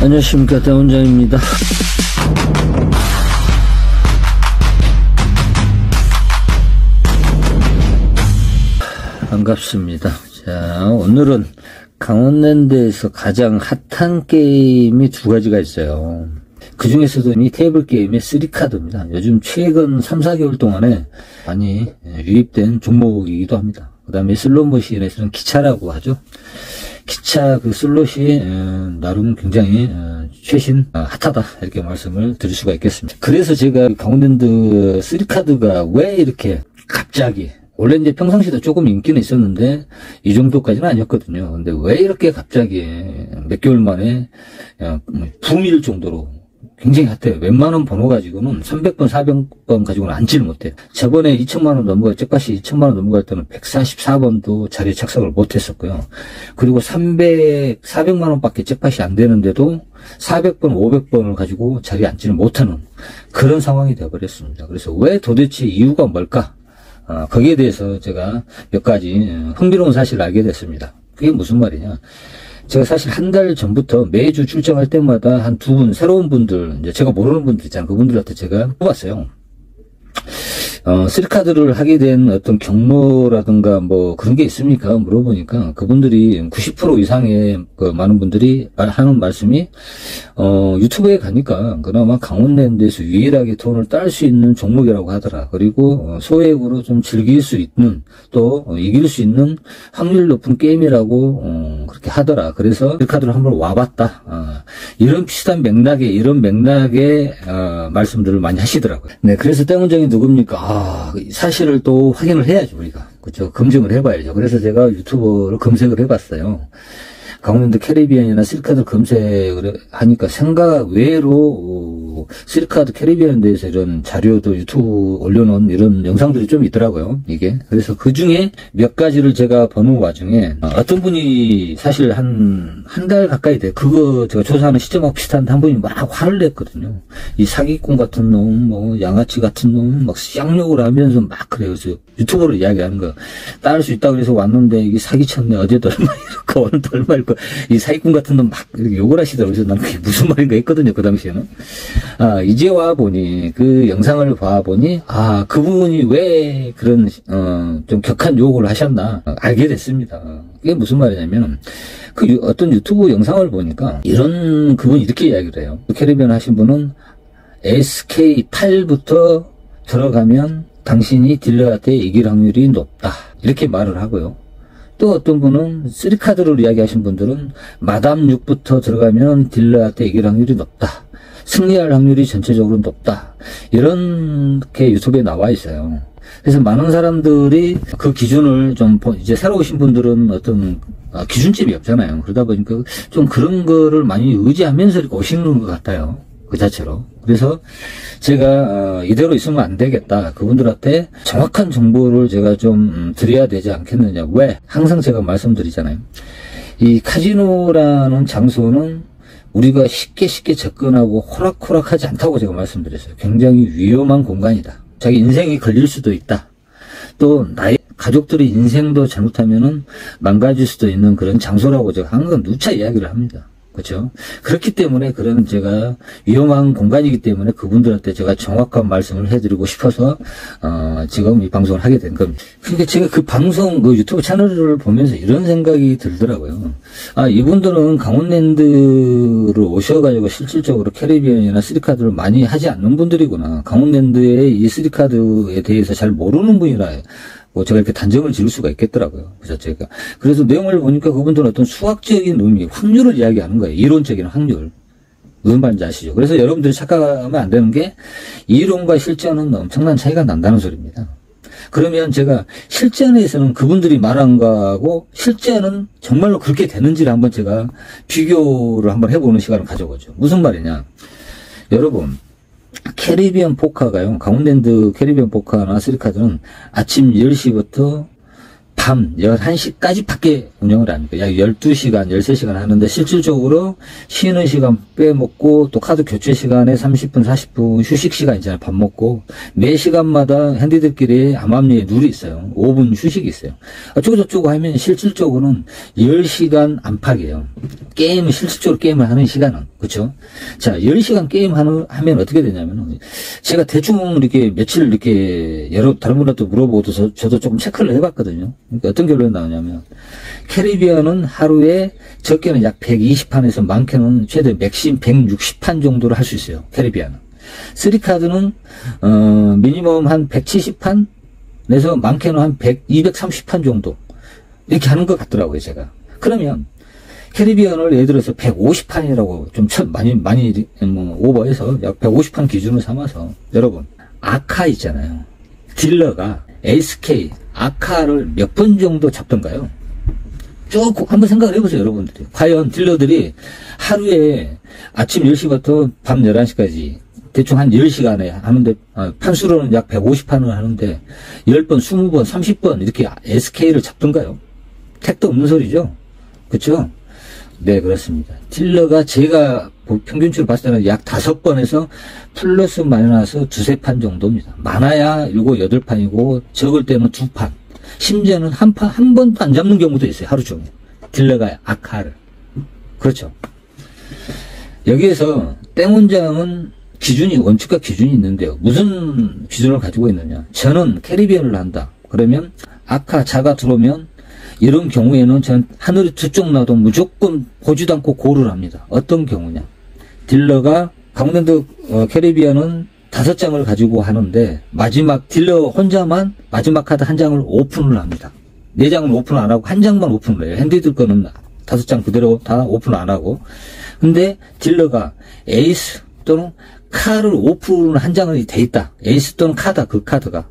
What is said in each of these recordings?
안녕하십니까, 대원장입니다. 반갑습니다. 자, 오늘은 강원랜드에서 가장 핫한 게임이 두 가지가 있어요. 그 중에서도 이 테이블 게임의 3카드입니다. 요즘 최근 3, 4개월 동안에 많이 유입된 종목이기도 합니다. 그 다음에 슬롯머신에서는 기차라고 하죠. 기차 그 슬롯이 나름 굉장히 최신 핫하다 이렇게 말씀을 드릴 수가 있겠습니다. 그래서 제가 강원랜드 3카드가 왜 이렇게 갑자기, 원래 이제 평상시에도 조금 인기는 있었는데 이 정도까지는 아니었거든요. 근데 왜 이렇게 갑자기 몇 개월 만에 붐일 정도로 굉장히 핫해요. 웬만한 번호 가지고는 300번, 400번 가지고는 앉지를 못해요. 저번에 2천만원 넘어갈, 잭팟이 2천만원 넘어갈 때는 144번도 자리에 착석을 못했었고요. 그리고 400만원 밖에 잭팟이 안 되는데도 400번, 500번을 가지고 자리에 앉지를 못하는 그런 상황이 되어버렸습니다. 그래서 왜 도대체 이유가 뭘까? 거기에 대해서 제가 몇 가지 흥미로운 사실을 알게 됐습니다. 그게 무슨 말이냐? 제가 사실 한 달 전부터 매주 출정할 때마다 한 두 분, 새로운 분들, 이제 제가 모르는 분들 있잖아요. 그분들한테 제가 뽑았어요. 3카드를 하게 된 어떤 경로라든가 뭐 그런 게 있습니까? 물어보니까 그분들이 90% 이상의 그 많은 분들이 하는 말씀이 유튜브에 가니까 그나마 강원랜드에서 유일하게 돈을 딸 수 있는 종목이라고 하더라. 그리고 소액으로 좀 즐길 수 있는, 또 이길 수 있는 확률 높은 게임이라고 그렇게 하더라. 그래서 3카드를 한번 와봤다. 이런 비슷한 맥락에, 이런 맥락의 말씀들을 많이 하시더라고요. 네, 그래서 대원장이 누굽니까? 사실을 또 확인을 해야죠, 우리가. 그렇죠. 검증을 해봐야죠. 그래서 제가 유튜브로 검색을 해봤어요. 강원랜드 캐리비안이나 3카드 검색을 하니까 생각 외로 3카드 캐리비안에 대해서 이런 자료도 유튜브 올려놓은 이런 영상들이 좀 있더라고요, 이게. 그래서 그 중에 몇 가지를 제가 보는 와중에 어떤 분이 사실 한 달 가까이 돼. 그거 제가 조사하는 시점하고 비슷한데 한 분이 막 화를 냈거든요. 이 사기꾼 같은 놈, 뭐 양아치 같은 놈, 막 쌍욕을 하면서 막 그래요. 그래서 유튜브로 이야기하는 거. 따를 수 있다 그래서 왔는데 이게 사기쳤네. 어제도 얼마 이렇고 오늘도 얼마 이렇고 이 사기꾼 같은 놈 막 이렇게 욕을 하시더라고요. 그래서 난 그게 무슨 말인가 했거든요, 그 당시에는. 이제 와 보니, 그 영상을 봐 보니, 그분이 왜 그런 좀 격한 욕을 하셨나 알게 됐습니다. 그게 무슨 말이냐면, 어떤 유튜브 영상을 보니까 그분이 이렇게 이야기를 해요. 캐리비안 하신 분은 SK8부터 들어가면 당신이 딜러한테 이길 확률이 높다, 이렇게 말을 하고요. 또 어떤 분은 3카드를 이야기하신 분들은 마담 6부터 들어가면 딜러한테 이길 확률이 높다, 승리할 확률이 전체적으로 높다, 이렇게 유튜브에 나와 있어요. 그래서 많은 사람들이 그 기준을 좀, 이제 새로 오신 분들은 어떤 기준점이 없잖아요. 그러다 보니까 좀 그런 거를 많이 의지하면서 이렇게 오시는 것 같아요, 그 자체로. 그래서 제가 이대로 있으면 안 되겠다. 그분들한테 정확한 정보를 제가 좀 드려야 되지 않겠느냐. 왜? 항상 제가 말씀드리잖아요. 이 카지노라는 장소는 우리가 쉽게 접근하고 호락호락하지 않다고 제가 말씀드렸어요. 굉장히 위험한 공간이다. 자기 인생이 걸릴 수도 있다. 또 나의 가족들의 인생도 잘못하면은 망가질 수도 있는 그런 장소라고 제가 항상 누차 이야기를 합니다. 그렇죠? 그렇기 때문에 그런 제가 위험한 공간이기 때문에 그분들한테 제가 정확한 말씀을 해드리고 싶어서 지금 이 방송을 하게 된 겁니다. 그러니까 제가 그 방송, 그 유튜브 채널을 보면서 이런 생각이 들더라고요. 이분들은 강원랜드를 오셔가지고 실질적으로 캐리비안이나 3카드를 많이 하지 않는 분들이구나. 강원랜드의 이 3카드에 대해서 잘 모르는 분이라 제가 이렇게 단정을 지을 수가 있겠더라고요, 그 자체가. 그래서 내용을 보니까 그분들은 어떤 수학적인 의미, 확률을 이야기하는 거예요. 이론적인 확률. 무슨 말인지 아시죠? 그래서 여러분들이 착각하면 안 되는 게, 이론과 실전은 엄청난 차이가 난다는 소리입니다. 그러면 제가 실전에서는 그분들이 말한 거하고 실전은 정말로 그렇게 되는지를 한번 제가 비교를 한번 해보는 시간을 가져보죠. 무슨 말이냐. 여러분, 캐리비안 포카가요, 강원랜드 캐리비안 포카나 3카드는 아침 10시부터 밤 11시까지 밖에 운영을 합니다. 약 12시간, 13시간 하는데 실질적으로 쉬는 시간 빼먹고 또 카드 교체 시간에 30분, 40분 휴식 시간 있잖아요. 밥 먹고 매 시간마다 핸디들끼리 암암리에 룰이 있어요. 5분 휴식이 있어요. 어쩌고저쩌고 하면 실질적으로는 10시간 안팎이에요. 실질적으로 게임을 하는 시간은. 그쵸? 자, 10시간 게임 하면 어떻게 되냐면은, 제가 대충 이렇게 며칠 이렇게 다른 분한테 물어보고도 저도 조금 체크를 해봤거든요. 그러니까 어떤 결론이 나오냐면, 캐리비안은 하루에 적게는 약 120판에서 많게는 최대 맥심 160판 정도를 할 수 있어요. 캐리비안은. 3카드는, 미니멈 한 170판? 내서 많게는 한 230판 정도. 이렇게 하는 것 같더라고요, 제가. 그러면, 캐리비안을 예를 들어서 150판이라고 좀 많이 오버해서 약 150판 기준으로 삼아서 여러분 아카 있잖아요. 딜러가 SK 아카를 몇 번 정도 잡던가요? 쭉 한번 생각을 해보세요, 여러분들이. 과연 딜러들이 하루에 아침 10시부터 밤 11시까지 대충 한 10시간에 하는데, 판수로는 약 150판을 하는데 10번, 20번, 30번 이렇게 SK를 잡던가요? 택도 없는 소리죠? 그쵸? 네, 그렇습니다. 딜러가 제가 평균치로 봤을 때는 약 5번에서 플러스 마이너스 2~3판 정도입니다. 많아야 7, 8판이고 적을 때는 2판. 심지어는 한 번도 안 잡는 경우도 있어요. 하루 종일. 딜러가 아카를. 그렇죠. 여기에서 땡원장은 원칙과 기준이 있는데요. 무슨 기준을 가지고 있느냐. 저는 캐리비안을 한다. 그러면 아카 자가 들어오면 이런 경우에는 전 하늘이 두 쪽 나도 무조건 보지도 않고 고를 합니다. 어떤 경우냐. 딜러가 강원랜드 캐리비안은 5장을 가지고 하는데 마지막 딜러 혼자만 마지막 카드 한 장을 오픈을 합니다. 4장은 오픈을 안 하고 한 장만 오픈을 해요. 핸디들 거는 5장 그대로 다 오픈을 안 하고. 근데 딜러가 에이스 또는 카를 오픈을 한 장이 돼 있다. 에이스 또는 카다, 그 카드가.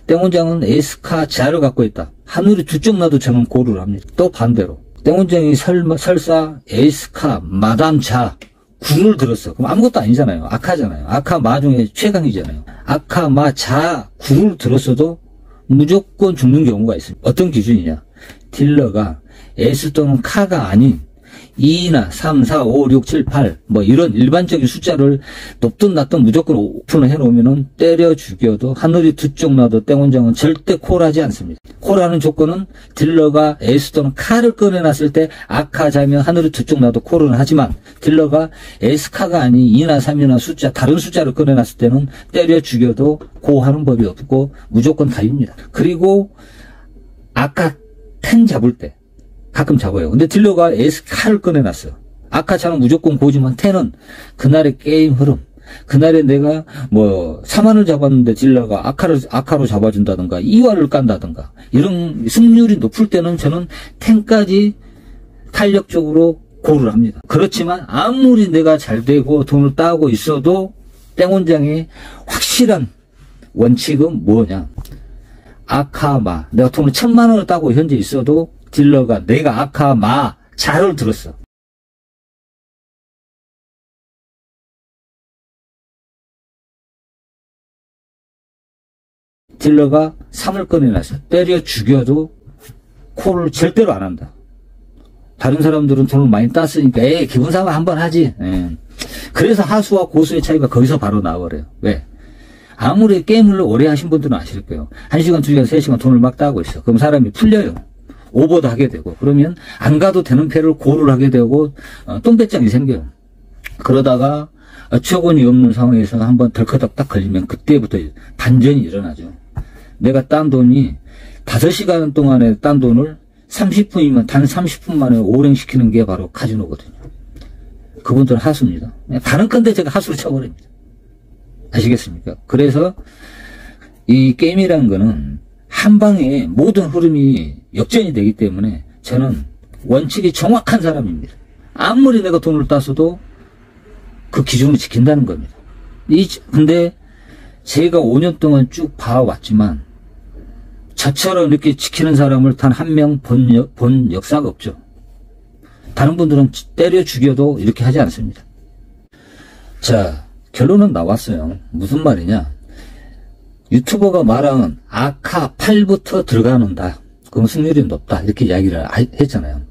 땡원장은 에이스카 자를 갖고 있다. 하늘이 두 쪽 나도 저는 고를 합니다. 또 반대로 땡원장이 설사 에이스카 마담 자 9를 들었어. 그럼 아무것도 아니잖아요. 아카잖아요. 아카 마 중에 최강이잖아요. 아카 마 자 9를 들었어도 무조건 죽는 경우가 있습니다. 어떤 기준이냐. 딜러가 에이스 또는 카가 아닌 2나 3, 4, 5, 6, 7, 8 뭐 이런 일반적인 숫자를 높든 낮든 무조건 오픈을 해놓으면은 때려 죽여도 하늘이 두 쪽 나도 땡원장은 절대 콜하지 않습니다. 콜하는 조건은 딜러가 에이스 또는 카를 꺼내놨을 때 아카 자면 하늘이 두 쪽 나도 콜은 하지만 딜러가 에이스 카가 아닌 2나 3이나 숫자 다른 숫자를 꺼내놨을 때는 때려 죽여도 고하는 법이 없고 무조건 다입니다. 그리고 아까 10 잡을 때 가끔 잡아요. 근데 딜러가 에이스 카를 꺼내놨어. 아카처럼 무조건 고지만 10은 그날의 게임 흐름. 그날에 내가 3완을 잡았는데 딜러가 아카로 잡아준다든가 2완을 깐다든가 이런 승률이 높을 때는 저는 10까지 탄력적으로 고를 합니다. 그렇지만 아무리 내가 잘 되고 돈을 따고 있어도 땡원장의 확실한 원칙은 뭐냐. 아카마. 내가 돈을 1000만 원을 따고 현재 있어도 딜러가 내가 아카 마 자를 들었어. 딜러가 3을 꺼내놨어. 때려 죽여도 콜을 절대로 안 한다. 다른 사람들은 돈을 많이 땄으니까 기분 삼아 한번 하지. 그래서 하수와 고수의 차이가 거기서 바로 나와버려요. 왜? 아무리 게임을 오래 하신 분들은 아실 거예요. 1시간, 2시간, 3시간 돈을 막 따고 있어. 그럼 사람이 풀려요. 오버도 하게 되고 그러면 안 가도 되는 패를 고를 하게 되고 똥배짱이 생겨요. 그러다가 어처구니 없는 상황에서 한번 덜커덕 딱 걸리면 그때부터 반전이 일어나죠. 내가 딴 돈이 5시간 동안에 딴 돈을 30분이면 단 30분 만에 오랭시키는 게 바로 카지노거든요. 그분들은 하수입니다. 다른 건데 제가 하수를 쳐버립니다. 아시겠습니까? 그래서 이 게임이라는 거는 한 방에 모든 흐름이 역전이 되기 때문에 저는 원칙이 정확한 사람입니다. 아무리 내가 돈을 땄어도 그 기준을 지킨다는 겁니다. 근데 제가 5년 동안 쭉 봐왔지만 저처럼 이렇게 지키는 사람을 단 한 명 본 역사가 없죠. 다른 분들은 때려 죽여도 이렇게 하지 않습니다. 자, 결론은 나왔어요. 무슨 말이냐. 유튜버가 말하는 아카 8부터 들어가는다. 그럼 승률이 높다. 이렇게 이야기를 했잖아요.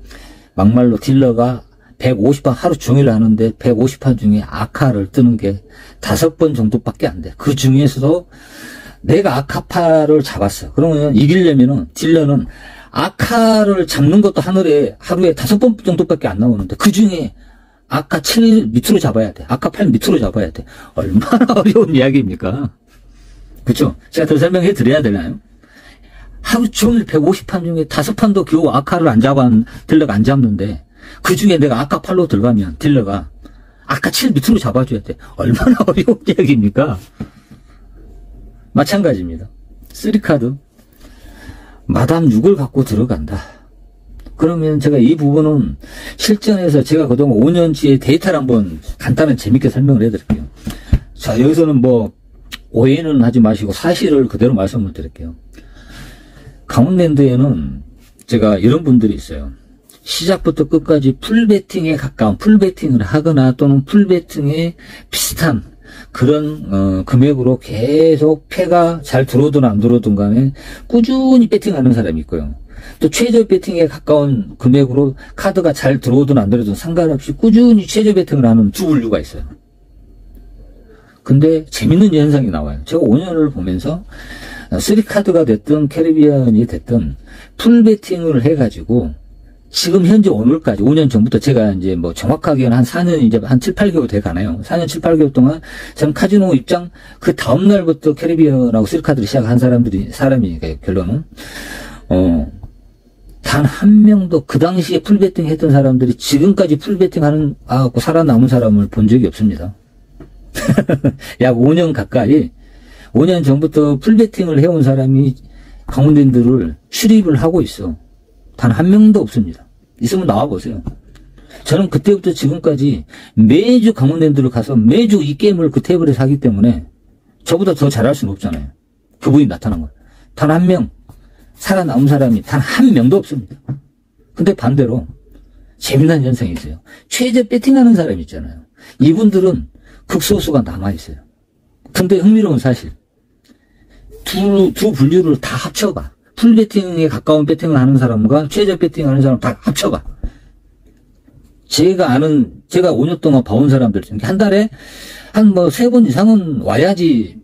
막말로 딜러가 150판 하루 종일 하는데 150판 중에 아카를 뜨는 게 5번 정도밖에 안 돼. 그 중에서도 내가 아카파를 잡았어. 그러면 이기려면은 딜러는 아카를 잡는 것도 하루에 5번 정도밖에 안 나오는데 그 중에 아까 7 밑으로 잡아야 돼. 아까 8 밑으로 잡아야 돼. 얼마나 어려운 이야기입니까? 그쵸? 제가 더 설명해 드려야 되나요? 하루 종일 150판 중에 5판도 겨우 아카를 안 딜러가 안 잡는데, 그 중에 내가 아까 8로 들어가면 딜러가 아까 7 밑으로 잡아줘야 돼. 얼마나 어려운 이야기입니까? 마찬가지입니다. 3카드. 마담 6을 갖고 들어간다. 그러면 제가 이 부분은 실전에서 제가 그동안 5년치의 데이터를 한번 간단히 재밌게 설명을 해드릴게요. 자, 여기서는 뭐 오해는 하지 마시고 사실을 그대로 말씀을 드릴게요. 강원랜드에는 제가 이런 분들이 있어요. 시작부터 끝까지 풀베팅에 가까운 풀베팅을 하거나 또는 풀베팅에 비슷한 그런 금액으로 계속 패가 잘 들어오든 안 들어오든 간에 꾸준히 배팅하는 사람이 있고요. 또 최저 배팅에 가까운 금액으로 카드가 잘 들어오든 안 들어오든 상관없이 꾸준히 최저 배팅을 하는 두 분류가 있어요. 근데 재밌는 현상이 나와요. 제가 5년을 보면서 3카드가 됐든 캐리비안이 됐든 풀 배팅을 해가지고 지금 현재 오늘까지 5년 전부터 제가 이제 뭐 정확하게는 한 4년 이제 한 7, 8개월 돼 가나요? 4년 7, 8개월 동안 저는 카지노 입장 그 다음 날부터 캐리비안하고 3카드를 시작한 사람이니까요. 결론은 단 한 명도 그 당시에 풀베팅 했던 사람들이 지금까지 풀베팅 하는 하고 살아남은 사람을 본 적이 없습니다. 약 5년 가까이 5년 전부터 풀베팅을 해온 사람이 강원랜드를 출입을 하고 있어. 단 한 명도 없습니다. 있으면 나와보세요. 저는 그때부터 지금까지 매주 강원랜드를 가서 매주 이 게임을 그 테이블에서 하기 때문에 저보다 더 잘할 수는 없잖아요. 그분이 나타난 거예요. 단 한 명, 살아남은 사람이 단 한 명도 없습니다. 근데 반대로 재미난 현상이 있어요. 최저 배팅하는 사람이 있잖아요. 이분들은 극소수가 남아있어요. 근데 흥미로운 사실, 두 분류를 다 합쳐봐. 풀 배팅에 가까운 배팅을 하는 사람과 최저 배팅을 하는 사람 다 합쳐봐. 제가 5년 동안 봐온 사람들 중에 한 달에 한 3번 이상은 와야지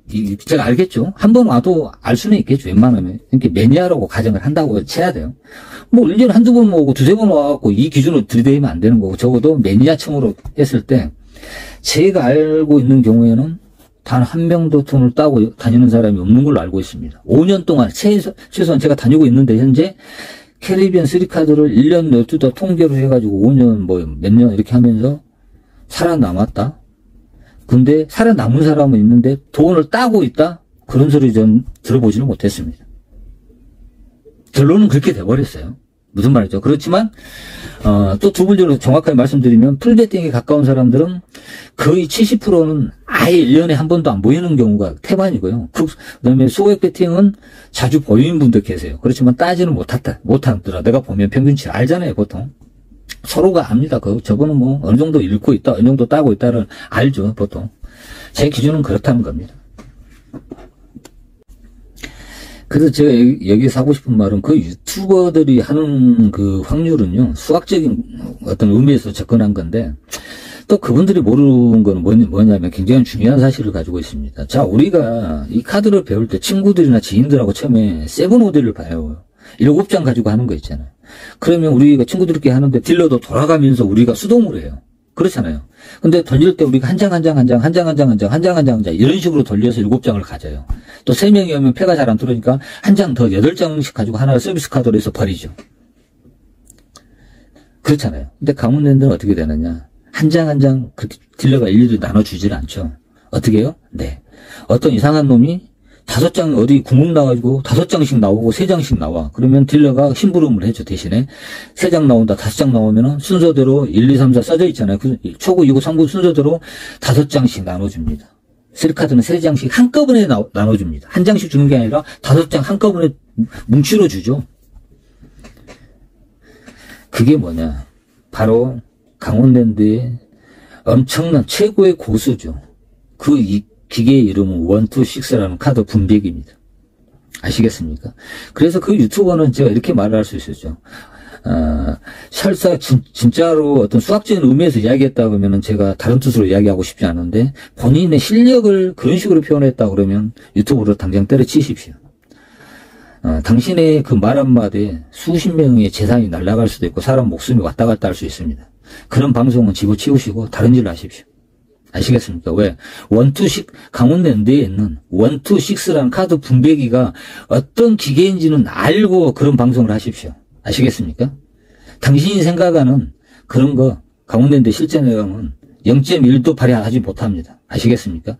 제가 알겠죠. 한 번 와도 알 수는 있겠죠. 웬만하면. 이렇게 매니아라고 가정을 한다고 쳐야 돼요. 뭐 1년에 한두 번 오고 두세 번 와갖고 이 기준으로 들이대면 안 되는 거고, 적어도 매니아층으로 했을 때 제가 알고 있는 경우에는 단 한 명도 돈을 따고 다니는 사람이 없는 걸로 알고 있습니다. 5년 동안 최소한 제가 다니고 있는데 현재 캐리비안 3카드를 1년 12달 통계로 해가지고 5년 몇 년 이렇게 하면서 살아남았다. 근데 살아남은 사람은 있는데 돈을 따고 있다? 그런 소리 전 들어보지는 못했습니다. 결론은 그렇게 돼버렸어요. 무슨 말이죠? 그렇지만 또 두 분류로 정확하게 말씀드리면 풀베팅에 가까운 사람들은 거의 70%는 아예 1년에 한 번도 안 보이는 경우가 태반이고요. 그 다음에 소액 베팅은 자주 보이는 분들 계세요. 그렇지만 따지는 못하더라. 내가 보면 평균치 알잖아요, 보통. 서로가 압니다. 저거는 뭐 어느 정도 읽고 있다, 어느 정도 따고 있다를 알죠, 보통. 제 기준은 그렇다는 겁니다. 그래서 제가 여기서 하고 싶은 말은 그 유튜버들이 하는 그 확률은요, 수학적인 어떤 의미에서 접근한 건데, 또 그분들이 모르는 건 뭐냐면 굉장히 중요한 사실을 가지고 있습니다. 자, 우리가 이 카드를 배울 때 친구들이나 지인들하고 처음에 세븐오디를 봐요. 7장 가지고 하는 거 있잖아요. 그러면 우리가 친구들끼리 하는데 딜러도 돌아가면서 우리가 수동으로 해요. 그렇잖아요. 근데 돌릴 때 우리가 한 장 이런 식으로 돌려서 7장을 가져요. 또 3명이 오면 패가 잘 안 들어오니까 한 장 더 8장씩 가지고 하나를 서비스 카드로 해서 버리죠. 그렇잖아요. 근데 강원랜드는 어떻게 되느냐. 한 장 그렇게 딜러가 일일이 나눠주질 않죠. 어떻게 해요? 네. 어떤 이상한 놈이 5장 어디 구멍 나가지고 5장씩 나오고 3장씩 나와. 그러면 딜러가 심부름을 해줘. 대신에 3장 나온다, 5장 나오면은 순서대로 1, 2, 3, 4 써져 있잖아요. 그 초구, 2구, 3구 순서대로 5장씩 나눠줍니다. 3카드는 3장씩 한꺼번에 나눠줍니다. 한 장씩 주는 게 아니라 5장 한꺼번에 뭉치러 주죠. 그게 뭐냐. 바로 강원랜드의 엄청난 최고의 고수죠. 이 기계의 이름은 1, 2, 6라는 카드 분배기입니다. 아시겠습니까? 그래서 그 유튜버는 제가 이렇게 말을 할 수 있었죠. 설사 진짜로 어떤 수학적인 의미에서 이야기했다 그러면은 제가 다른 뜻으로 이야기하고 싶지 않은데, 본인의 실력을 그런 식으로 표현했다 그러면 유튜브로 당장 때려치십시오. 당신의 그 말 한마디에 수십 명의 재산이 날아갈 수도 있고 사람 목숨이 왔다 갔다 할 수 있습니다. 그런 방송은 집어치우시고 다른 일을 하십시오. 아시겠습니까? 왜? 1, 2, 6, 강원랜드에 있는 1, 2, 6라는 카드 분배기가 어떤 기계인지는 알고 그런 방송을 하십시오. 아시겠습니까? 당신이 생각하는 그런 거 강원랜드 실제 내용은 0.1도 발휘하지 못합니다. 아시겠습니까?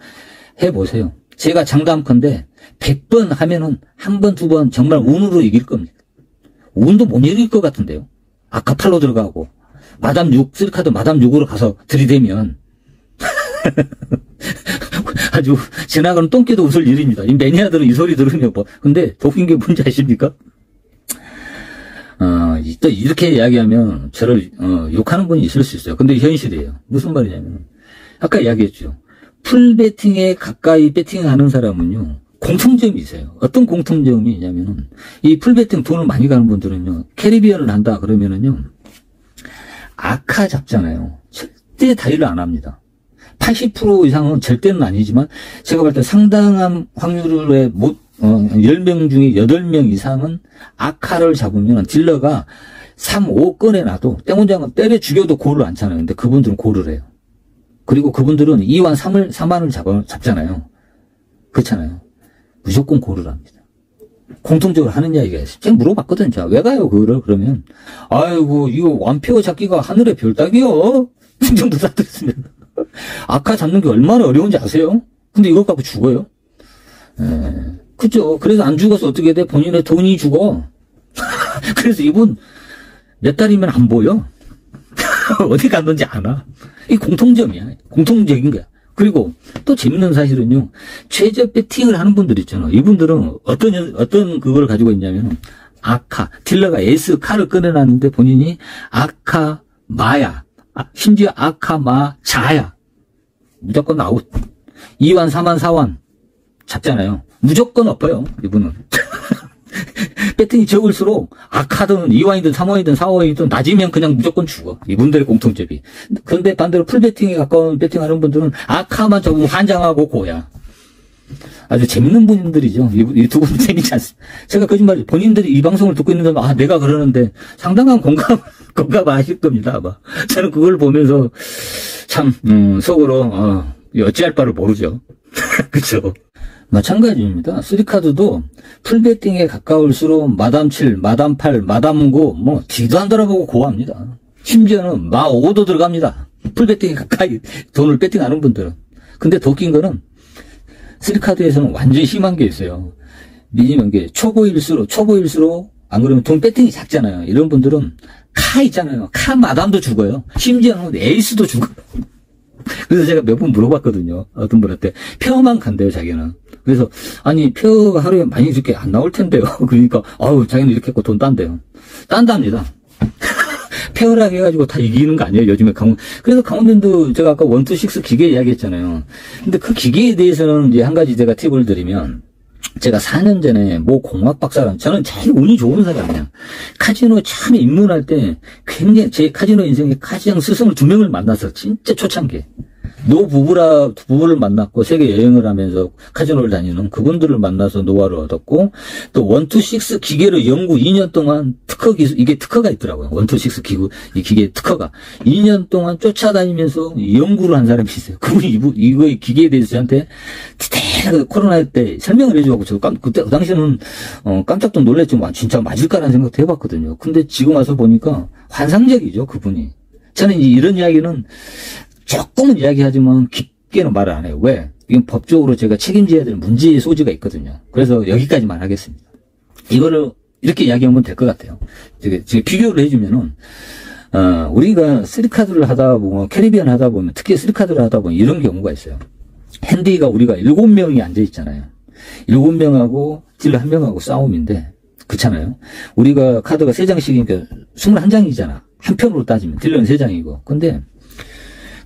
해보세요. 제가 장담컨대 100번 하면은 한 번, 두 번 정말 운으로 이길 겁니다. 운도 못 이길 것 같은데요. 아카팔로 들어가고 마담 6, 쓰리카드 마담 6으로 가서 들이대면 아주 지나가는 똥개도 웃을 일입니다. 이 매니아들은 이 소리 들으면 뭐. 근데 더 웃긴 게 뭔지 아십니까? 또 이렇게 이야기하면 저를 욕하는 분이 있을 수 있어요. 근데 현실이에요. 무슨 말이냐면 아까 이야기했죠. 풀배팅에 가까이 배팅하는 사람은요. 공통점이 있어요. 어떤 공통점이 있냐면은 이 풀배팅 돈을 많이 가는 분들은요. 캐리비안을 한다 그러면은요. 아카 잡잖아요. 절대 다이를 안 합니다. 80% 이상은 절대는 아니지만 제가 볼 때 상당한 확률의 10명 중에 8명 이상은 아카를 잡으면 딜러가 3, 5 꺼내놔도 땡원장은 때려 죽여도 골을 안 차나요. 근데 그분들은 골을 해요. 그리고 그분들은 2완 3완을 잡잖아요. 그렇잖아요. 무조건 골을 합니다. 공통적으로 하는 이야기가 있어요. 제가 물어봤거든요. 자, 왜 가요, 그거를? 그러면, 아이고, 이거 완페어 잡기가 하늘의 별 따기요. 이 정도 사들었으면. 아카 잡는 게 얼마나 어려운지 아세요? 근데 이것 갖고 죽어요? 그죠. 그래서 안 죽어서 어떻게 돼? 본인의 돈이 죽어. 그래서 이분 몇 달이면 안 보여. 어디 갔는지 아나. 이 공통점이야. 공통적인 거야. 그리고 또 재밌는 사실은요. 최저 배팅을 하는 분들 있잖아. 이분들은 어떤 그걸 가지고 있냐면 아카, 딜러가 에이스 카를 꺼내놨는데 본인이 아카 마야. 심지어 아카 마 자야. 무조건 아웃. 2완, 3완, 4완 잡잖아요. 무조건 엎어요. 이분은. 배팅이 적을수록 아카든 2완이든 3완이든 4완이든 낮으면 그냥 무조건 죽어. 이분들의 공통점이. 그런데 반대로 풀배팅에 가까운 배팅하는 분들은 아카만 적으면 환장하고 고야. 아주 재밌는 분들이죠. 이 두 분은 재밌지 않습니다. 제가 거짓말, 본인들이 이 방송을 듣고 있는 건, 내가 그러는데 상당한 공감하실 겁니다. 아마. 저는 그걸 보면서 참, 속으로, 어찌할 바를 모르죠. 그쵸. 마찬가지입니다. 3카드도 풀배팅에 가까울수록 마담 7, 마담 8, 마담 9, 뒤도 안 돌아보고 고합니다. 심지어는 마 5도 들어갑니다. 풀배팅에 가까이 돈을 배팅하는 분들은. 근데 더 웃긴 거는 3카드에서는 완전히 심한 게 있어요. 미니멈 게 초보일수록, 안 그러면 돈 배팅이 작잖아요. 이런 분들은 카 있잖아요. 카 마담도 죽어요. 심지어는 에이스도 죽어요. 그래서 제가 몇 번 물어봤거든요. 어떤 분한테. 페어만 간대요, 자기는. 그래서, 아니, 페어가 하루에 많이 이렇게 안 나올 텐데요. 그러니까, 자기는 이렇게 했고 돈 딴대요. 딴답니다. 페어라고 해가지고 다 이기는 거 아니에요, 요즘에 그래서 강원랜드 제가 아까 1, 2, 6 기계 이야기했잖아요. 근데 그 기계에 대해서는 이제 한 가지 제가 팁을 드리면, 제가 4년 전에 모 공학 박사랑, 저는 제일 운이 좋은 사람이야. 카지노 처음 입문할 때 굉장히 제 카지노 인생에 가장 스승을 2명을 만나서 진짜 초창기. 부부를 만났고 세계 여행을 하면서 카지노를 다니는 그분들을 만나서 노하우를 얻었고, 또 1, 2, 6 기계를 연구 2년 동안 이게 특허가 있더라고요. 1, 2, 6 이 기계 특허가 2년 동안 쫓아다니면서 연구를 한 사람이 있어요. 그분이 이거의 기계에 대해서 저한테 디테일하게 코로나 때 설명을 해주고, 저 그때 그 당시에는 깜짝도 놀랐지만 진짜 맞을까라는 생각도 해봤거든요. 근데 지금 와서 보니까 환상적이죠, 그분이. 저는 이제 이런 이야기는 조금은 이야기하지만 깊게는 말을 안 해요. 왜? 이건 법적으로 제가 책임져야 될 문제의 소지가 있거든요. 그래서 여기까지만 하겠습니다. 이거를 이렇게 이야기하면 될 것 같아요. 제가 비교를 해주면은, 우리가 3카드를 하다 보면, 캐리비안 하다 보면, 특히 3카드를 하다 보면 이런 경우가 있어요. 핸디가 우리가 7명이 앉아있잖아요. 7명하고 딜러 1명하고 싸움인데, 그렇잖아요. 우리가 카드가 3장씩이니까 21장이잖아. 한편으로 따지면. 딜러는 3장이고. 근데,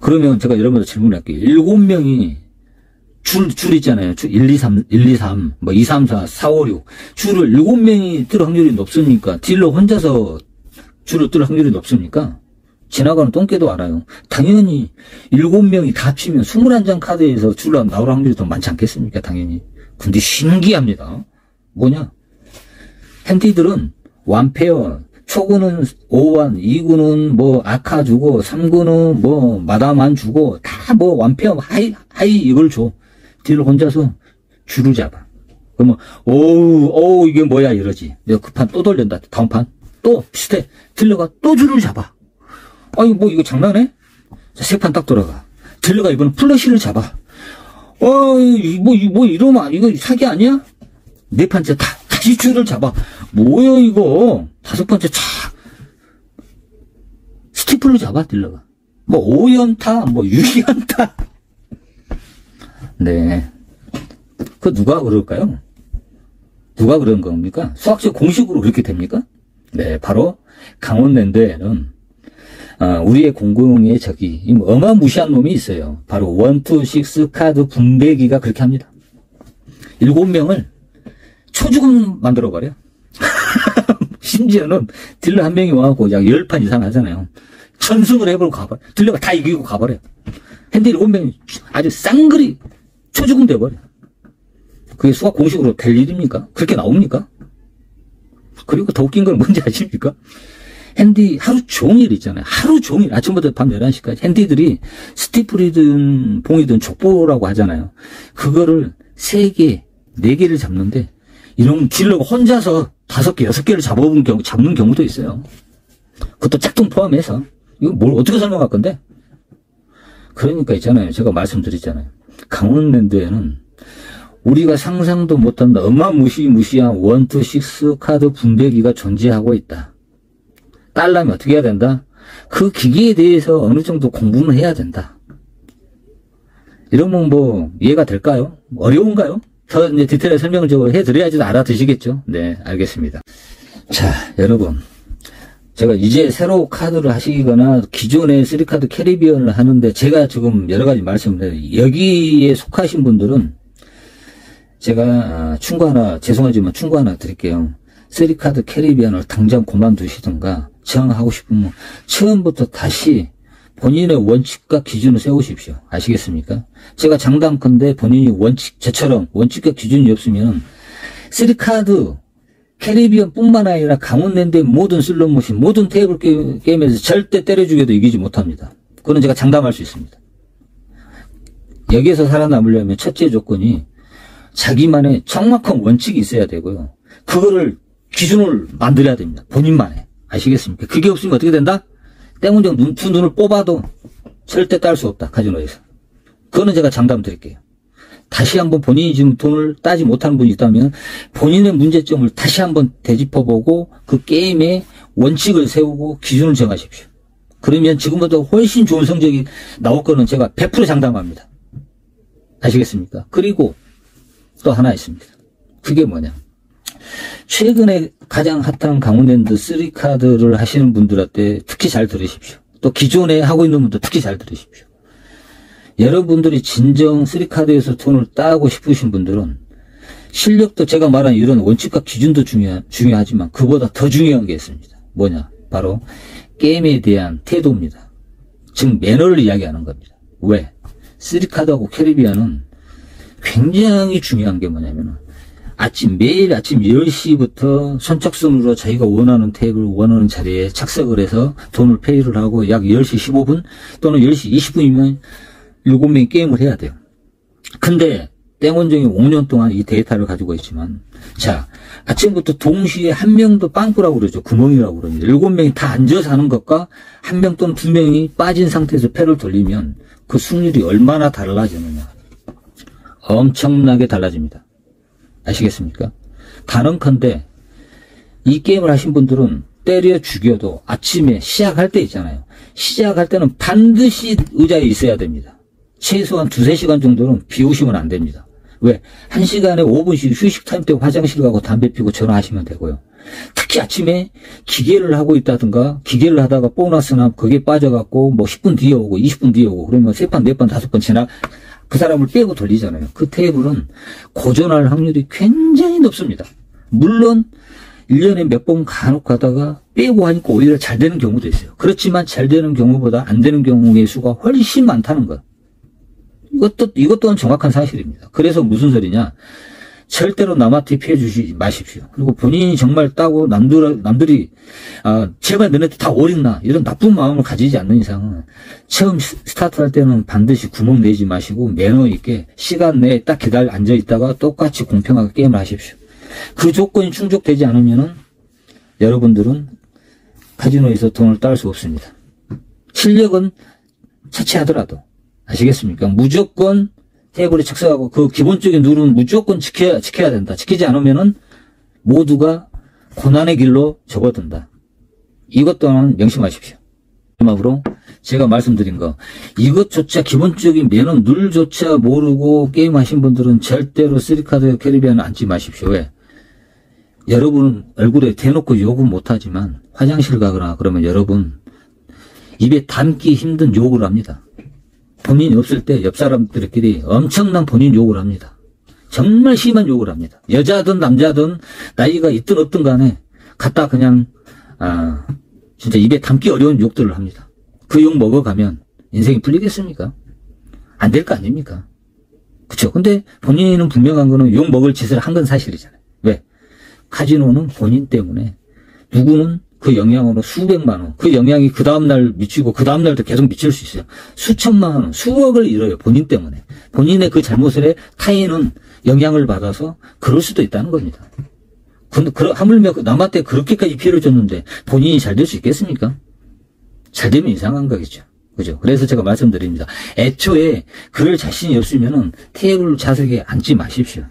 그러면 제가 여러분들 질문할게요. 7명이 줄 있잖아요. 1, 2, 3, 2, 3, 4, 4, 5, 6. 줄을 7명이 뜰 확률이 높습니까? 딜러 혼자서 줄을 뜰 확률이 높습니까? 지나가는 똥개도 알아요. 당연히 7명이 다 합치면 21장 카드에서 줄로 나올 확률이 더 많지 않겠습니까? 당연히. 근데 신기합니다. 뭐냐? 핸디들은 완페어, 초구는 5원, 2구는 뭐 아카 주고, 3구는 뭐 마담 주고, 다 뭐 완페어 하이 이걸 줘. 딜러 혼자서 줄을 잡아. 그러면, 오우, 이게 뭐야, 이러지. 내가 그 판 또 돌린다. 다음 판. 또 비슷해. 딜러가 또 줄을 잡아. 아니, 뭐 이거 장난해? 자, 세 판 딱 돌아가. 딜러가 이번엔 플러시를 잡아. 뭐 이러면, 이거 사기 아니야? 네 판째 다시 줄을 잡아. 뭐야, 이거. 다섯 번째 스티플로 잡아, 딜러가. 뭐, 5연타, 뭐, 6연타. 네. 그 누가 그럴까요? 누가 그런 겁니까? 수학적 공식으로 그렇게 됩니까? 네, 바로 강원랜드에는 우리의 공공의 적이 어마무시한 놈이 있어요. 바로 1, 2, 6 카드 분배기가 그렇게 합니다. 7명을 초죽음 만들어버려. 심지어는 딜러 한 명이 와갖고 약 10판 이상 하잖아요. 천승을 해버리고 가버려. 딜러가 다 이기고 가버려. 핸디 7명이 아주 쌍그리 초죽음 돼버려. 그게 수학 공식으로 될 일입니까? 그렇게 나옵니까? 그리고 더 웃긴 건 뭔지 아십니까? 핸디 하루 종일 있잖아요. 하루 종일 아침부터 밤 11시까지 핸디들이 스티플이든 봉이든 족보라고 하잖아요. 그거를 3개, 4개를 잡는데 이런 딜러가 혼자서 5개, 6개를 잡는 경우도 있어요. 그것도 짝퉁 포함해서. 이거 뭘 어떻게 설명할 건데? 그러니까 있잖아요. 제가 말씀드렸잖아요. 강원랜드에는 우리가 상상도 못한다. 어마무시한 1, 2, 6 카드 분배기가 존재하고 있다. 딸라면 어떻게 해야 된다? 그 기기에 대해서 어느 정도 공부는 해야 된다. 이러면 뭐 이해가 될까요? 어려운가요? 더 이제 디테일하게 설명을 좀 해드려야지 알아드시겠죠? 네, 알겠습니다. 자, 여러분. 제가 이제 새로 카드를 하시거나 기존의 3카드 캐리비언을 하는데 제가 지금 여러 가지 말씀을 해요. 여기에 속하신 분들은 제가 충고 하나, 죄송하지만 충고 하나 드릴게요. 3카드 캐리비언을 당장 그만두시든가 정하고 싶으면 처음부터 다시 본인의 원칙과 기준을 세우십시오. 아시겠습니까? 제가 장담컨대 본인이 저처럼 원칙과 기준이 없으면 3카드 캐리비언 뿐만 아니라 강원랜드의 모든 슬롯머신, 모든 테이블 게임에서 절대 때려 죽여도 이기지 못합니다. 그건 제가 장담할 수 있습니다. 여기에서 살아남으려면 첫째 조건이 자기만의 정확한 원칙이 있어야 되고요. 그거를 기준을 만들어야 됩니다. 본인만의. 아시겠습니까? 그게 없으면 어떻게 된다? 때문에 두 눈을 뽑아도 절대 딸 수 없다. 카지노에서. 그거는 제가 장담 드릴게요. 다시 한번 본인이 지금 돈을 따지 못하는 분이 있다면 본인의 문제점을 다시 한번 되짚어보고 그 게임의 원칙을 세우고 기준을 정하십시오. 그러면 지금보다 훨씬 좋은 성적이 나올 거는 제가 100% 장담합니다. 아시겠습니까? 그리고 또 하나 있습니다. 그게 뭐냐. 최근에 가장 핫한 강원랜드 3카드를 하시는 분들한테 특히 잘 들으십시오. 또 기존에 하고 있는 분도 특히 잘 들으십시오. 여러분들이 진정 3카드에서 돈을 따고 싶으신 분들은 실력도 제가 말한 이런 원칙과 기준도 중요하지만 그보다 더 중요한 게 있습니다. 뭐냐? 바로 게임에 대한 태도입니다. 즉 매너를 이야기하는 겁니다. 왜? 3카드하고 캐리비안은 굉장히 중요한 게 뭐냐면 매일 아침 10시부터 선착순으로 자기가 원하는 테이블, 원하는 자리에 착석을 해서 돈을 페이를 하고 약 10시 15분 또는 10시 20분이면 7명이 게임을 해야 돼요. 근데 땡원정이 5년 동안 이 데이터를 가지고 있지만 자, 아침부터 동시에 한 명도 빵꾸라고 그러죠. 구멍이라고 그럽니다. 7명이 다 앉아서 하는 것과 한 명 또는 2명이 빠진 상태에서 패를 돌리면 그 승률이 얼마나 달라지느냐. 엄청나게 달라집니다. 아시겠습니까? 단언컨대 이 게임을 하신 분들은 때려 죽여도 아침에 시작할 때 있잖아요. 시작할 때는 반드시 의자에 있어야 됩니다. 최소한 2-3시간 정도는 비우시면 안 됩니다. 왜? 1시간에 5분씩 휴식 타임 때 화장실 가고 담배 피고 전화하시면 되고요. 특히 아침에 기계를 하고 있다든가 기계를 하다가 보너스나 거기에 빠져갖고 뭐 10분 뒤에 오고 20분 뒤에 오고 그러면 3판, 4판, 5번 지나 그 사람을 빼고 돌리잖아요. 그 테이블은 고전할 확률이 굉장히 높습니다. 물론 1년에 몇 번 간혹 가다가 빼고 하니까 오히려 잘 되는 경우도 있어요. 그렇지만 잘 되는 경우보다 안 되는 경우의 수가 훨씬 많다는 것. 이것 또한 정확한 사실입니다. 그래서 무슨 소리냐. 절대로 남한테 피해 주지 마십시오. 그리고 본인이 정말 따고 남들이 제발 너네들 다 오링나 이런 나쁜 마음을 가지지 않는 이상은 처음 스타트할 때는 반드시 구멍 내지 마시고 매너 있게 시간 내에 딱 기다려 앉아 있다가 똑같이 공평하게 게임을 하십시오. 그 조건이 충족되지 않으면은 여러분들은 카지노에서 돈을 따올 수 없습니다. 실력은 차치하더라도 아시겠습니까? 무조건 테이블에 착석하고 그 기본적인 룰은 무조건 지켜야 된다. 지키지 않으면은 모두가 고난의 길로 접어든다. 이것 또한 명심하십시오. 마지막으로 제가 말씀드린 거 이것조차 기본적인 매너 룰조차 모르고 게임하신 분들은 절대로 3카드 캐리비안을 앉지 마십시오. 왜? 여러분 얼굴에 대놓고 욕은 못하지만 화장실 가거나 그러면 여러분 입에 담기 힘든 욕을 합니다. 본인이 없을 때 옆 사람들끼리 엄청난 본인 욕을 합니다. 정말 심한 욕을 합니다. 여자든 남자든 나이가 있든 없든 간에 갖다 그냥 진짜 입에 담기 어려운 욕들을 합니다. 그 욕 먹어가면 인생이 풀리겠습니까? 안 될 거 아닙니까? 그쵸? 근데 본인은 분명한 거는 욕 먹을 짓을 한 건 사실이잖아요. 왜? 카지노는 본인 때문에 누구는 그 영향으로 수백만 원, 그 영향이 그 다음날 미치고 그 다음날도 계속 미칠 수 있어요. 수천만 원, 수억을 잃어요. 본인 때문에. 본인의 그 잘못에 타인은 영향을 받아서 그럴 수도 있다는 겁니다. 근데 하물며 남한테 그렇게까지 피해를 줬는데 본인이 잘 될 수 있겠습니까? 잘 되면 이상한 거겠죠. 그죠? 그래서 제가 말씀드립니다. 애초에 그럴 자신이 없으면은 테이블 좌석에 앉지 마십시오.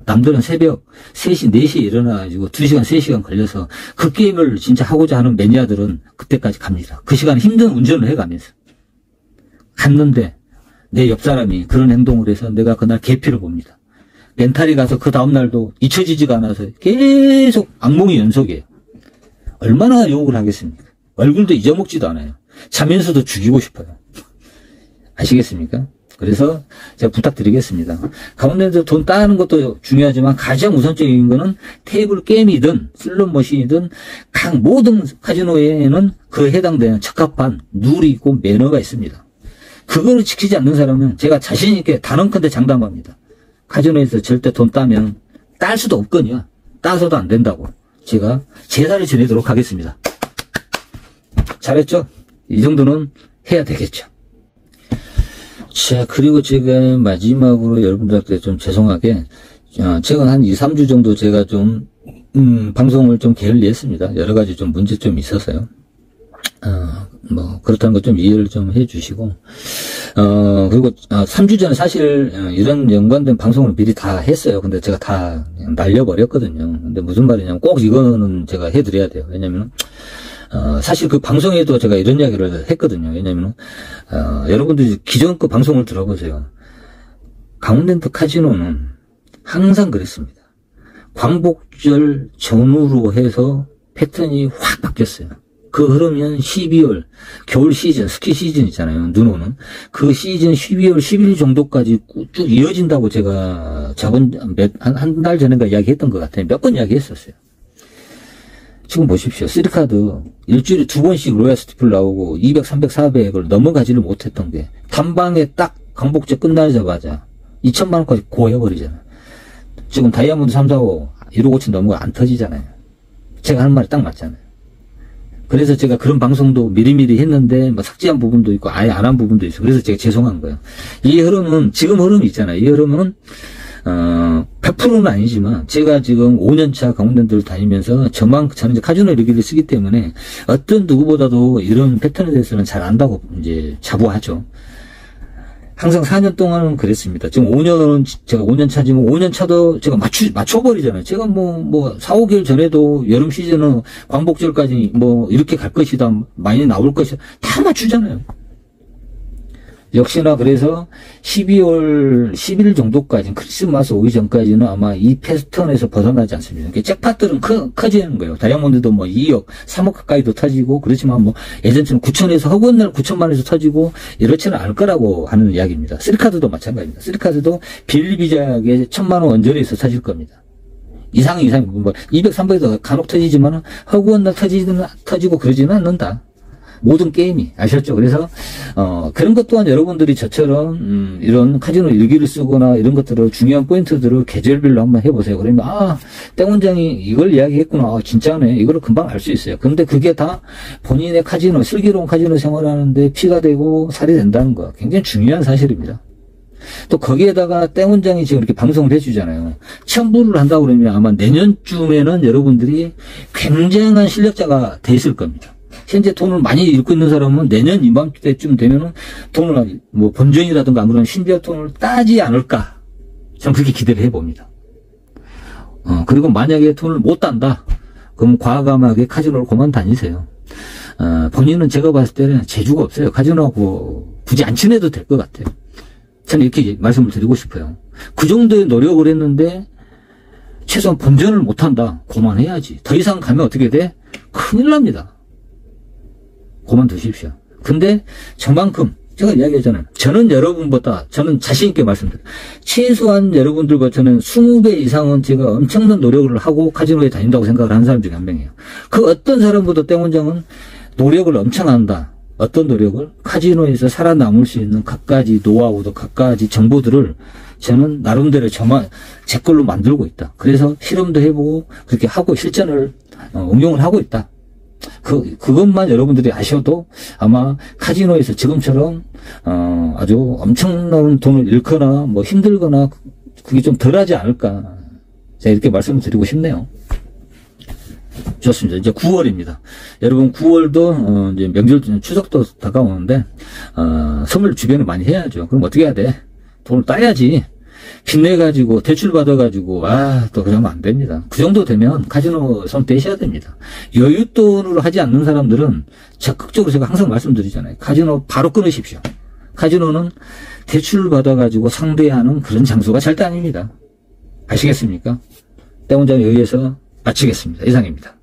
남들은 새벽 3시, 4시에 일어나가지고 2시간, 3시간 걸려서 그 게임을 진짜 하고자 하는 매니아들은 그때까지 갑니다. 그 시간에 힘든 운전을 해가면서. 갔는데 내 옆 사람이 그런 행동을 해서 내가 그날 계피를 봅니다. 멘탈이 가서 그 다음날도 잊혀지지가 않아서 계속 악몽이 연속이에요. 얼마나 욕을 하겠습니까? 얼굴도 잊어먹지도 않아요. 자면서도 죽이고 싶어요. 아시겠습니까? 그래서 제가 부탁드리겠습니다. 가운데서 돈 따는 것도 중요하지만 가장 우선적인 거는 테이블 게임이든 슬롯 머신이든 각 모든 카지노에는 그 해당되는 적합한 룰이 있고 매너가 있습니다. 그거를 지키지 않는 사람은 제가 자신 있게 단언컨대 장담합니다. 카지노에서 절대 돈 따면 딸 수도 없거든요. 따서도 안 된다고 제가 제사를 지내도록 하겠습니다. 잘했죠? 이 정도는 해야 되겠죠. 자, 그리고 제가 마지막으로 여러분들한테 좀 죄송하게, 제가 한 2, 3주 정도 제가 좀, 방송을 좀 게을리했습니다. 여러 가지 좀 문제점이 있어서요. 그렇다는 거 좀 이해를 좀 해주시고, 그리고, 3주 전에 사실, 이런 연관된 방송을 미리 다 했어요. 근데 제가 다 날려버렸거든요. 근데 무슨 말이냐면 꼭 이거는 제가 해드려야 돼요. 왜냐면, 사실 그 방송에도 제가 이런 이야기를 했거든요. 왜냐면, 여러분들이 기존 그 방송을 들어보세요. 강원랜드 카지노는 항상 그랬습니다. 광복절 전후로 해서 패턴이 확 바뀌었어요. 그 흐르면 12월, 겨울 시즌, 스키 시즌 있잖아요. 눈 오는. 그 시즌 12월 10일 정도까지 쭉 이어진다고 제가 한 달 전인가 이야기했던 것 같아요. 몇 번 이야기했었어요. 지금 보십시오. 3카드 일주일에 2번씩 로얄 스티플 나오고 200, 300, 400을 넘어가지를 못했던 게 단방에 딱 광복절 끝나자마자 2천만 원까지 고해버리잖아요. 지금 다이아몬드 345 1억 5천 넘어가 안 터지잖아요. 제가 하는 말이 딱 맞잖아요. 그래서 제가 그런 방송도 미리미리 했는데 삭제한 부분도 있고 아예 안 한 부분도 있어요. 그래서 제가 죄송한 거예요. 이 흐름은 지금 흐름이 있잖아요. 이 흐름은 100%는 아니지만 제가 지금 5년차 강원랜드를 다니면서 저는 이제 카지노 리기를 쓰기 때문에 어떤 누구보다도 이런 패턴에 대해서는 잘 안다고 이제 자부하죠. 항상 4년 동안은 그랬습니다. 지금 5년은 제가 5년 차지만 5년 차도 제가 맞춰버리잖아요. 제가 4, 5개월 전에도 여름 시즌은 광복절까지 이렇게 갈 것이다. 많이 나올 것이다. 다 맞추잖아요. 역시나 그래서 12월 10일 정도까지 크리스마스 오기 전까지는 아마 이 패턴에서 벗어나지 않습니다. 잭팟들은 커지는 거예요. 다이아몬드도 2억, 3억 가까이도 터지고 그렇지만 예전처럼 9천에서 허구한 날 9천만 원에서 터지고 이렇지는 않을 거라고 하는 이야기입니다. 3카드도 마찬가지입니다. 3카드도 빌리비작에 1,000만 원 언저리에서 터질 겁니다. 이상 200, 300에도 간혹 터지지만 허구한 날 터지고 그러지는 않는다. 모든 게임이. 아셨죠? 그래서, 그런 것 또한 여러분들이 저처럼, 이런 카지노 일기를 쓰거나 이런 것들을 중요한 포인트들을 계절별로 한번 해보세요. 그러면, 땡 원장이 이걸 이야기했구나. 진짜네. 이거를 금방 알 수 있어요. 근데 그게 다 본인의 카지노, 슬기로운 카지노 생활하는데 피가 되고 살이 된다는 거. 굉장히 중요한 사실입니다. 또 거기에다가 땡 원장이 지금 이렇게 방송을 해주잖아요. 첨부를 한다고 그러면 아마 내년쯤에는 여러분들이 굉장한 실력자가 돼 있을 겁니다. 현재 돈을 많이 잃고 있는 사람은 내년 이맘때쯤 되면은 돈을 뭐 본전이라든가 그런 신비한 돈을 따지 않을까. 저는 그렇게 기대를 해봅니다. 그리고 만약에 돈을 못 딴다. 그럼 과감하게 카지노를 그만 다니세요. 본인은 제가 봤을 때는 재주가 없어요. 카지노하고 굳이 안 친해도 될 것 같아요. 저는 이렇게 말씀을 드리고 싶어요. 그 정도의 노력을 했는데 최소한 본전을 못한다. 그만해야지. 더 이상 가면 어떻게 돼? 큰일 납니다. 그만두십시오. 근데 저만큼 제가 이야기했잖아요. 저는 여러분보다 저는 자신 있게 말씀드려요. 최소한 여러분들과 저는 20배 이상은 제가 엄청난 노력을 하고 카지노에 다닌다고 생각을 하는 사람 중에 한 명이에요. 그 어떤 사람보다 땡 원장은 노력을 엄청 한다. 어떤 노력을? 카지노에서 살아남을 수 있는 갖가지 노하우도 갖가지 정보들을 저는 나름대로 제 걸로 만들고 있다. 그래서 실험도 해보고 그렇게 하고 실전을 응용을 하고 있다. 그것만 여러분들이 아셔도 아마 카지노에서 지금처럼 아주 엄청난 돈을 잃거나 뭐 힘들거나 그게 좀 덜하지 않을까. 제가 이렇게 말씀을 드리고 싶네요. 좋습니다. 이제 9월입니다. 여러분 9월도 이제 명절 추석도 다가오는데 선물 주변에 많이 해야죠. 그럼 어떻게 해야 돼? 돈을 따야지. 빚내가지고 대출 받아가지고 또 그러면 안 됩니다. 그 정도 되면 카지노 손 떼셔야 됩니다. 여윳돈으로 하지 않는 사람들은 적극적으로 제가 항상 말씀드리잖아요. 카지노 바로 끊으십시오. 카지노는 대출 받아가지고 상대하는 그런 장소가 절대 아닙니다. 아시겠습니까? 땡 원장에 의해서 마치겠습니다. 이상입니다.